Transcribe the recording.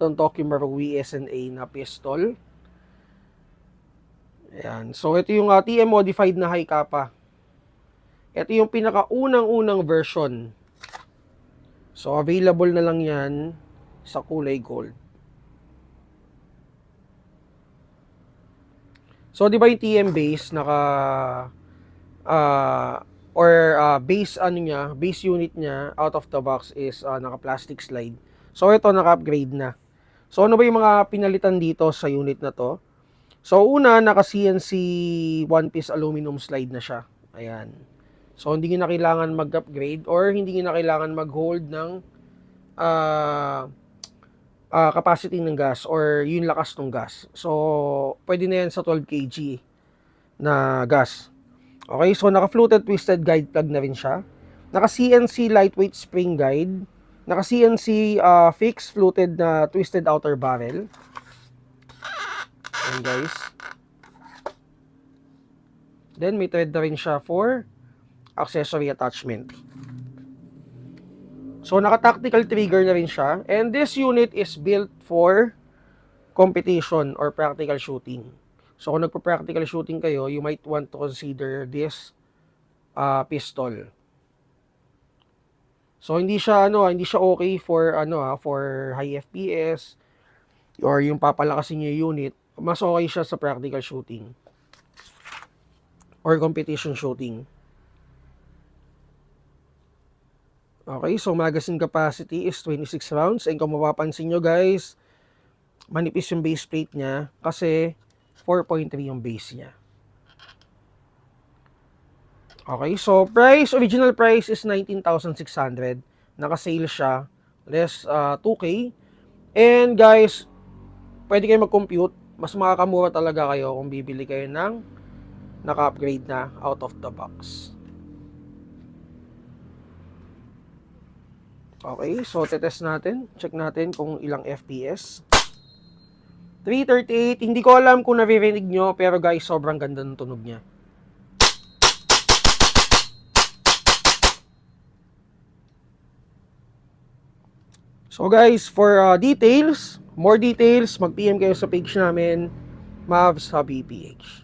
itong Tokyo Marui SNA na pistol. Ayan. So, ito yung TM modified na high kappa. Ito yung pinakaunang-unang version. So, available na lang yan sa kulay gold. So, di ba yung TM base, base unit niya, out of the box is naka-plastic slide. So, ito naka-upgrade na. So, ano ba yung mga pinalitan dito sa unit na to? So, una, naka-CNC one-piece aluminum slide na siya. Ayan. So, hindi nyo na kailangan mag-upgrade or hindi nyo na kailangan mag-hold ng capacity ng gas or yung lakas ng gas. So, pwede na yan sa 12 kg na gas. Okay, so naka-fluted twisted guide plug na rin siya. Naka-CNC lightweight spring guide. Naka-CNC fixed fluted na twisted outer barrel. Ayan guys. Then may thread na rin siya for accessory attachment. So naka-tactical trigger na rin siya. And this unit is built for competition or practical shooting. So kung nagpo-practical shooting kayo, you might want to consider this pistol. So hindi siya okay for for high FPS or yung papalakasin niyo yung unit. Mas okay siya sa practical shooting or competition shooting. Okay, so magazine capacity is 26 rounds. And kung mapapansin nyo guys, manipis yung base plate niya kasi 4.3 yung base niya. Okay, so original price is 19,600. Naka-sale siya, less 2K. And guys, pwede kayo mag-compute. Mas makakamura talaga kayo kung bibili kayo ng naka-upgrade na out of the box. Okay, so tetest natin. Check natin kung ilang FPS. 338. Hindi ko alam kung naririnig nyo, pero guys, sobrang ganda ng tunog niya. So guys, for more details, mag-PM kayo sa page namin, Mavs Hobby PH.